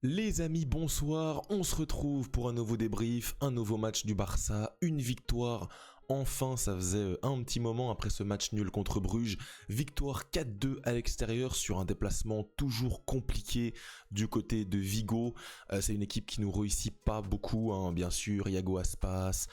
Les amis, bonsoir, on se retrouve pour un nouveau débrief, un nouveau match du Barça, une victoire, enfin ça faisait un petit moment après ce match nul contre Bruges, victoire 4-2 à l'extérieur sur un déplacement toujours compliqué du côté de Vigo. C'est une équipe qui nous réussit pas beaucoup, hein. Bien sûr, Iago Aspas,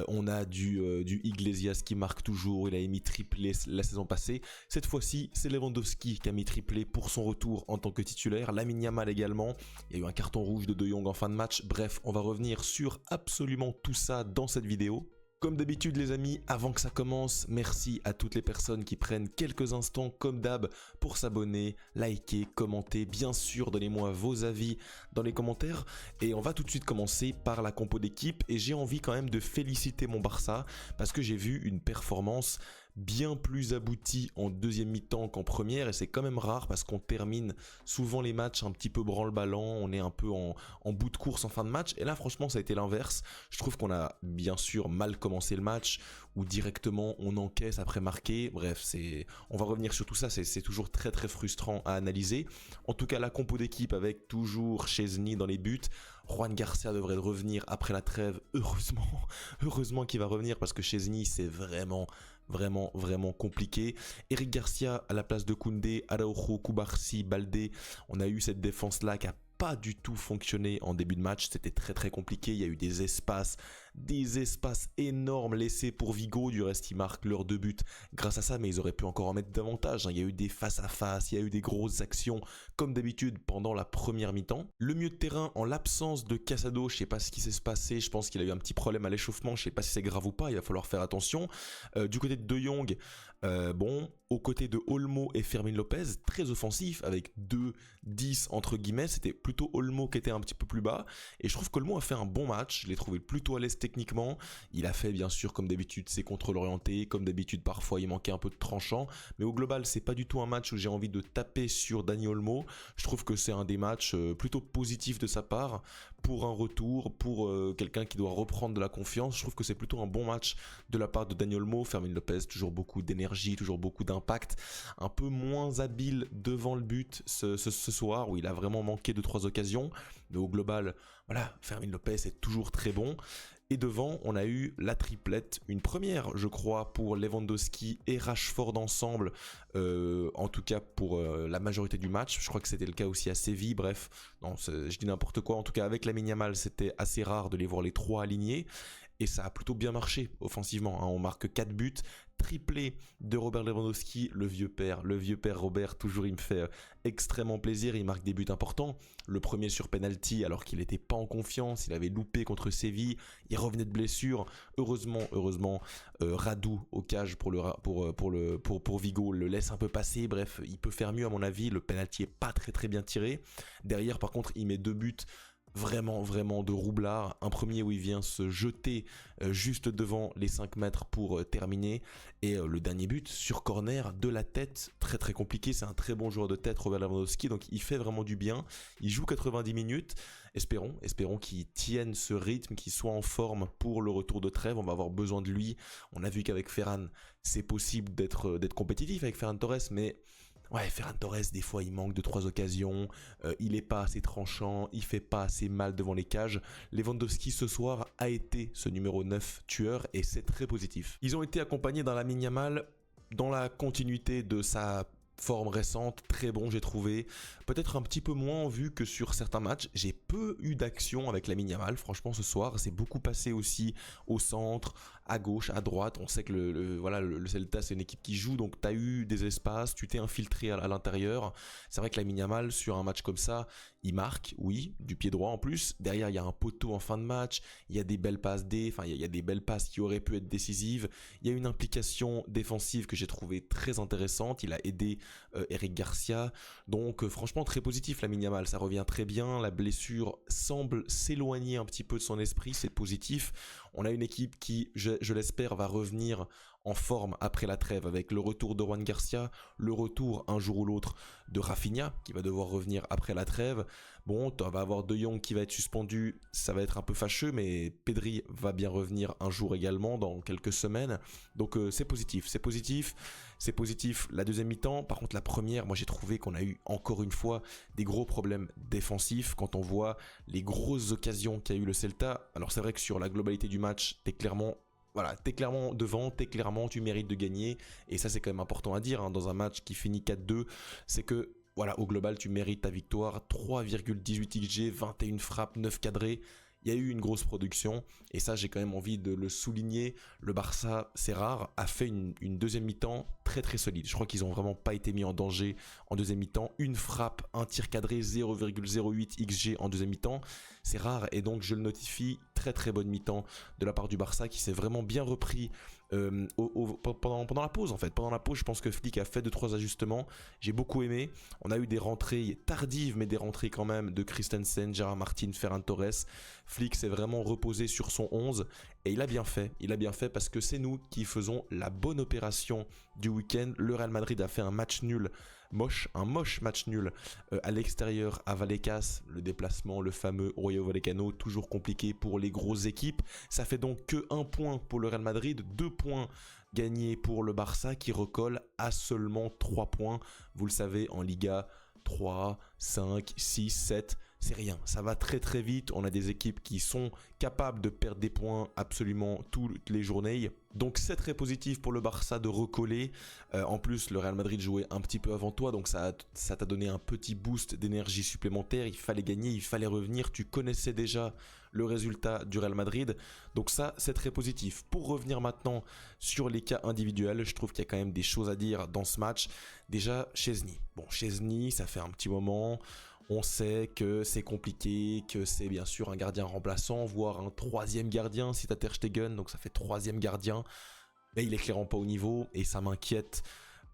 on a du Iglesias qui marque toujours, il a mis triplé la saison passée, cette fois-ci c'est Lewandowski qui a mis triplé pour son retour en tant que titulaire, Lamine Yamal également. Il y a eu un carton rouge de De Jong en fin de match. Bref, on va revenir sur absolument tout ça dans cette vidéo. Comme d'habitude les amis, avant que ça commence, merci à toutes les personnes qui prennent quelques instants comme d'hab pour s'abonner, liker, commenter, bien sûr donnez-moi vos avis dans les commentaires et on va tout de suite commencer par la compo d'équipe et j'ai envie quand même de féliciter mon Barça parce que j'ai vu une performance bien plus aboutie en deuxième mi-temps qu'en première et c'est quand même rare parce qu'on termine souvent les matchs un petit peu branle-ballant, on est un peu en bout de course en fin de match et là franchement ça a été l'inverse. Je trouve qu'on a bien sûr mal commencé le match ou directement on encaisse après marquer, bref on va revenir sur tout ça, c'est toujours très très frustrant à analyser. En tout cas la compo d'équipe avec toujours Szczęsny dans les buts, Juan Garcia devrait revenir après la trêve, heureusement qu'il va revenir parce que Szczęsny c'est vraiment compliqué. Eric Garcia à la place de Koundé, Araujo, Cubarsí, Baldé, on a eu cette défense là qui a pas du tout fonctionné en début de match, c'était très compliqué, il y a eu des espaces énormes laissés pour Vigo, du reste ils marquent leurs 2 buts grâce à ça, mais ils auraient pu encore en mettre davantage, hein. Il y a eu des face à face, il y a eu des grosses actions comme d'habitude pendant la première mi-temps. Le milieu de terrain en l'absence de Casado, je sais pas ce qui s'est passé, je pense qu'il a eu un petit problème à l'échauffement, je sais pas si c'est grave ou pas, il va falloir faire attention. Du côté de De Jong, aux côtés de Olmo et Fermin Lopez, très offensif avec 2-10 entre guillemets, c'était plutôt Olmo qui était un petit peu plus bas et je trouve qu'Olmo a fait un bon match, je l'ai trouvé plutôt à l'aise techniquement, il a fait bien sûr comme d'habitude ses contrôles orientés, comme d'habitude parfois il manquait un peu de tranchant, mais au global c'est pas du tout un match où j'ai envie de taper sur Dani Olmo, je trouve que c'est un des matchs plutôt positifs de sa part, pour un retour, pour quelqu'un qui doit reprendre de la confiance, je trouve que c'est plutôt un bon match de la part de Dani Olmo. Fermin Lopez toujours beaucoup d'énergie, toujours beaucoup d'impact, un peu moins habile devant le but ce soir où il a vraiment manqué de 3 occasions, mais au global voilà, Fermin Lopez est toujours très bon. Et devant, on a eu la triplette, une première, je crois, pour Lewandowski et Rashford ensemble, en tout cas pour la majorité du match. Je crois que c'était le cas aussi à Séville, bref, non, je dis n'importe quoi. En tout cas, avec Lamine Yamal, c'était assez rare de les voir les 3 alignés, et ça a plutôt bien marché offensivement, hein. On marque 4 buts, triplé de Robert Lewandowski, le vieux père Robert, toujours il me fait extrêmement plaisir, il marque des buts importants. Le premier sur penalty alors qu'il n'était pas en confiance, il avait loupé contre Séville, il revenait de blessure, heureusement Radu au cage pour Vigo le laisse un peu passer, bref il peut faire mieux à mon avis, le penalty est pas très bien tiré. Derrière par contre il met 2 buts vraiment de roublard, un premier où il vient se jeter juste devant les 5 mètres pour terminer, et le dernier but sur corner de la tête, très compliqué, c'est un très bon joueur de tête Robert Lewandowski, donc il fait vraiment du bien, il joue 90 minutes, espérons qu'il tienne ce rythme, qu'il soit en forme pour le retour de trêve, on va avoir besoin de lui, on a vu qu'avec Ferran c'est possible d'être compétitif avec Ferran Torres, mais ouais, Ferran Torres, des fois, il manque de 3 occasions, il est pas assez tranchant, il fait pas assez mal devant les cages. Lewandowski, ce soir, a été ce numéro 9 tueur, et c'est très positif. Ils ont été accompagnés dans Lamine Yamal, dans la continuité de sa forme récente, très bon j'ai trouvé, peut-être un petit peu moins en vue que sur certains matchs, j'ai peu eu d'action avec Lamine Yamal, franchement ce soir, c'est beaucoup passé aussi au centre, à gauche, à droite, on sait que le Celta c'est une équipe qui joue, donc t'as eu des espaces, tu t'es infiltré à l'intérieur, c'est vrai que Lamine Yamal sur un match comme ça, il marque, oui, du pied droit en plus, derrière il y a un poteau en fin de match, il y a des belles passes il y a des belles passes qui auraient pu être décisives, il y a une implication défensive que j'ai trouvé très intéressante, il a aidé Eric Garcia, donc franchement très positif Lamine Yamal, ça revient très bien, la blessure semble s'éloigner un petit peu de son esprit, c'est positif, on a une équipe qui je l'espère va revenir en forme après la trêve avec le retour de Juan Garcia, le retour un jour ou l'autre de Rafinha qui va devoir revenir après la trêve. Bon, tu vas avoir De Jong qui va être suspendu, ça va être un peu fâcheux, mais Pedri va bien revenir un jour également dans quelques semaines. Donc c'est positif, c'est positif. C'est positif la deuxième mi-temps. Par contre la première, moi j'ai trouvé qu'on a eu encore une fois des gros problèmes défensifs quand on voit les grosses occasions qu'a eu le Celta. Alors c'est vrai que sur la globalité du match, t'es clairement devant, tu mérites de gagner. Et ça c'est quand même important à dire hein, dans un match qui finit 4-2, c'est que voilà, au global tu mérites ta victoire. 3,18 XG, 21 frappes, 9 cadrés. Il y a eu une grosse production et ça j'ai quand même envie de le souligner. Le Barça, c'est rare, a fait une deuxième mi-temps très très solide. Je crois qu'ils n'ont vraiment pas été mis en danger en deuxième mi-temps. Une frappe, un tir cadré, 0,08 XG en deuxième mi-temps. C'est rare et donc je le notifie, très très bonne mi-temps de la part du Barça qui s'est vraiment bien repris pendant la pause en fait. Pendant la pause, je pense que Flick a fait 2-3 ajustements. J'ai beaucoup aimé. On a eu des rentrées tardives, mais des rentrées quand même de Christensen, Gerard Martin, Ferran Torres. Flick s'est vraiment reposé sur son 11 et il a bien fait. Il a bien fait parce que c'est nous qui faisons la bonne opération du week-end. Le Real Madrid a fait un match nul. Un moche match nul à l'extérieur à Vallecas, le déplacement, le fameux Rayo Vallecano, toujours compliqué pour les grosses équipes. Ça fait donc que 1 point pour le Real Madrid, 2 points gagnés pour le Barça qui recolle à seulement 3 points. Vous le savez, en Liga, 3, 5, 6, 7, c'est rien. Ça va très très vite. On a des équipes qui sont capables de perdre des points absolument toutes les journées. Donc c'est très positif pour le Barça de recoller. En plus, le Real Madrid jouait un petit peu avant toi, donc ça t'a donné un petit boost d'énergie supplémentaire. Il fallait gagner, il fallait revenir. Tu connaissais déjà le résultat du Real Madrid. Donc ça, c'est très positif. Pour revenir maintenant sur les cas individuels, je trouve qu'il y a quand même des choses à dire dans ce match. Déjà, Szczęsny. Bon, Szczęsny, ça fait un petit moment. On sait que c'est compliqué, que c'est bien sûr un gardien remplaçant, voire un troisième gardien si t'as Ter Stegen, donc ça fait troisième gardien. Mais il est clairement pas au niveau et ça m'inquiète.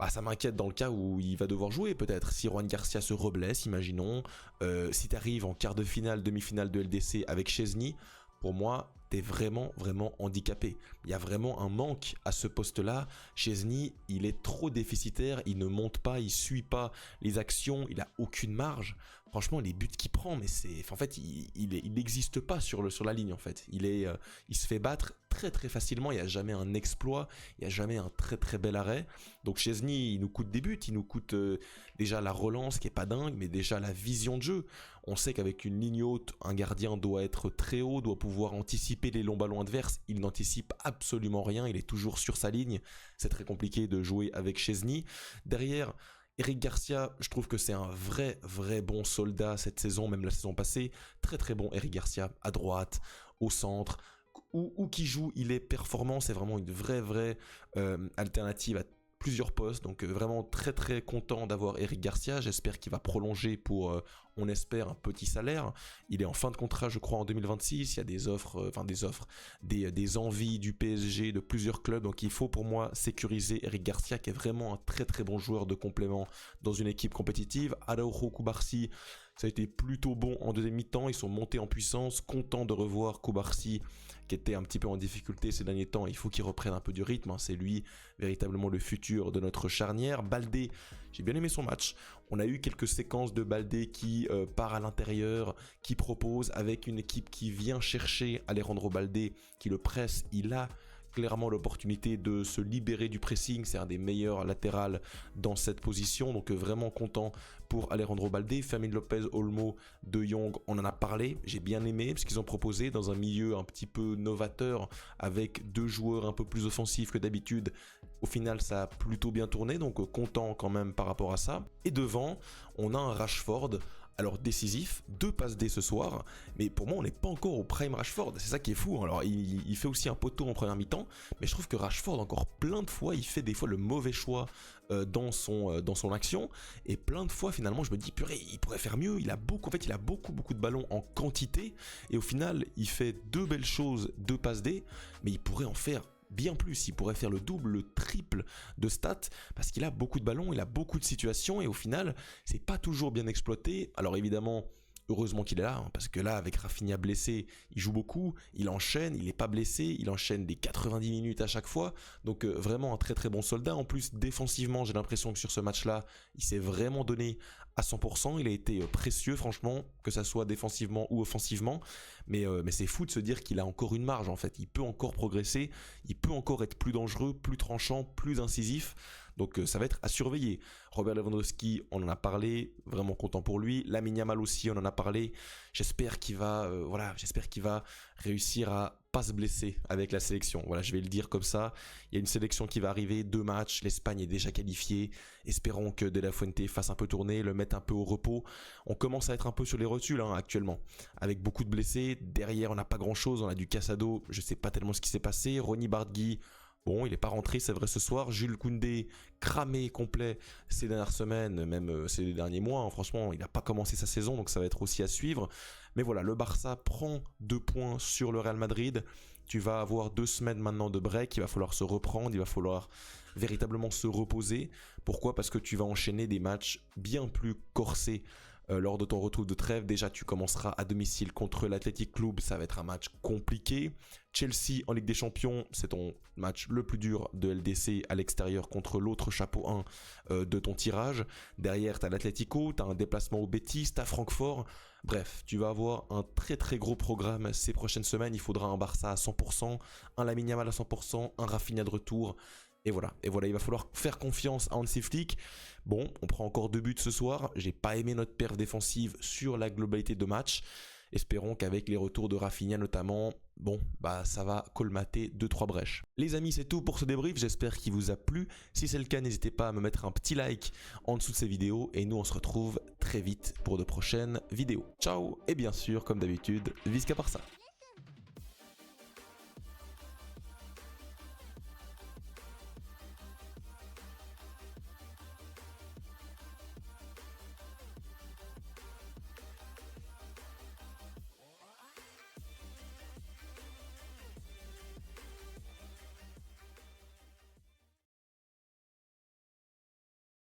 Ça m'inquiète dans le cas où il va devoir jouer peut-être. Si Juan Garcia se reblesse, imaginons. Si t'arrives en quart de finale, demi-finale de LDC avec Szczęsny, pour moi, t'es vraiment handicapé. Il y a vraiment un manque à ce poste-là. Szczęsny, il est trop déficitaire, il ne monte pas, il suit pas les actions, il a aucune marge. Franchement, les buts qu'il prend, mais en fait, il n'existe pas sur la ligne en fait. Il se fait battre très très facilement. Il n'y a jamais un exploit, il n'y a jamais un très très bel arrêt. Donc Szczęsny, il nous coûte des buts, il nous coûte déjà la relance qui est pas dingue, mais déjà la vision de jeu. On sait qu'avec une ligne haute, un gardien doit être très haut, doit pouvoir anticiper les longs ballons adverses. Il n'anticipe absolument rien, il est toujours sur sa ligne. C'est très compliqué de jouer avec Szczęsny. Derrière, Eric Garcia, je trouve que c'est un vrai bon soldat cette saison, même la saison passée. Très très bon Eric Garcia, à droite, au centre, où qui joue, il est performant. C'est vraiment une vraie alternative à plusieurs postes, donc vraiment très très content d'avoir Eric Garcia. J'espère qu'il va prolonger pour, on espère, un petit salaire. Il est en fin de contrat je crois en 2026, il y a des offres, des envies du PSG, de plusieurs clubs, donc il faut pour moi sécuriser Eric Garcia qui est vraiment un très très bon joueur de complément dans une équipe compétitive. Araujo, Cubarsí, ça a été plutôt bon en deuxième mi-temps, ils sont montés en puissance, content de revoir Cubarsí qui était un petit peu en difficulté ces derniers temps. Il faut qu'il reprenne un peu du rythme, c'est lui véritablement le futur de notre charnière. Baldé, j'ai bien aimé son match. On a eu quelques séquences de Baldé qui part à l'intérieur, qui propose avec une équipe qui vient chercher Alejandro Baldé, qui le presse. Il a clairement l'opportunité de se libérer du pressing, c'est un des meilleurs latérales dans cette position, donc vraiment content pour Alejandro Baldé. Fermín López, Olmo, De Jong, on en a parlé, j'ai bien aimé ce qu'ils ont proposé dans un milieu un petit peu novateur avec deux joueurs un peu plus offensifs que d'habitude. Au final ça a plutôt bien tourné, donc content quand même par rapport à ça. Et devant on a un Rashford, alors décisif, 2 passes D ce soir, mais pour moi on n'est pas encore au prime Rashford, c'est ça qui est fou. Alors il fait aussi un poteau en première mi-temps, mais je trouve que Rashford encore plein de fois, il fait des fois le mauvais choix dans son action, et plein de fois finalement je me dis purée, il pourrait faire mieux. Il a beaucoup de ballons en quantité, et au final il fait 2 belles choses, 2 passes D, mais il pourrait en faire bien plus, il pourrait faire le double, le triple de stats, parce qu'il a beaucoup de ballons, il a beaucoup de situations, et au final c'est pas toujours bien exploité. Alors évidemment heureusement qu'il est là, hein, parce que là, avec Rafinha blessé, il joue beaucoup, il enchaîne, il n'est pas blessé, il enchaîne des 90 minutes à chaque fois. Donc vraiment un très très bon soldat. En plus, défensivement, j'ai l'impression que sur ce match-là, il s'est vraiment donné à 100%. Il a été précieux, franchement, que ça soit défensivement ou offensivement. Mais c'est fou de se dire qu'il a encore une marge, en fait. Il peut encore progresser, il peut encore être plus dangereux, plus tranchant, plus incisif. Donc ça va être à surveiller. Robert Lewandowski, on en a parlé, vraiment content pour lui. Lamine Yamal aussi, on en a parlé. J'espère qu'il va, j'espère qu'il va réussir à pas se blesser avec la sélection. Voilà, je vais le dire comme ça. Il y a une sélection qui va arriver, 2 matchs, l'Espagne est déjà qualifiée. Espérons que De La Fuente fasse un peu tourner, le mette un peu au repos. On commence à être un peu sur les rotules actuellement, avec beaucoup de blessés. Derrière, on n'a pas grand-chose. On a du Casado, je sais pas tellement ce qui s'est passé. Ronny Bargui. Bon, il n'est pas rentré, c'est vrai, ce soir. Jules Koundé, cramé complet ces dernières semaines, même ces derniers mois. Franchement, il n'a pas commencé sa saison, donc ça va être aussi à suivre. Mais voilà, le Barça prend 2 points sur le Real Madrid. Tu vas avoir 2 semaines maintenant de break. Il va falloir se reprendre, il va falloir véritablement se reposer. Pourquoi ? Parce que tu vas enchaîner des matchs bien plus corsés lors de ton retour de trêve. Déjà, tu commenceras à domicile contre l'Athletic Club, ça va être un match compliqué. Chelsea en Ligue des Champions, c'est ton match le plus dur de LDC à l'extérieur contre l'autre chapeau 1 de ton tirage. Derrière, tu as l'Atlético, tu as un déplacement au Betis, tu as Francfort. Bref, tu vas avoir un très très gros programme ces prochaines semaines. Il faudra un Barça à 100%, un Lamine Yamal à 100%, un Rafinha de retour. Et voilà, il va falloir faire confiance à Hansi Flick. Bon, on prend encore 2 buts ce soir. J'ai pas aimé notre perf défensive sur la globalité de match. Espérons qu'avec les retours de Rafinha notamment, ça va colmater 2-3 brèches. Les amis, c'est tout pour ce débrief. J'espère qu'il vous a plu. Si c'est le cas, n'hésitez pas à me mettre un petit like en dessous de ces vidéos. Et nous, on se retrouve très vite pour de prochaines vidéos. Ciao. Et bien sûr, comme d'habitude, Visca Barça.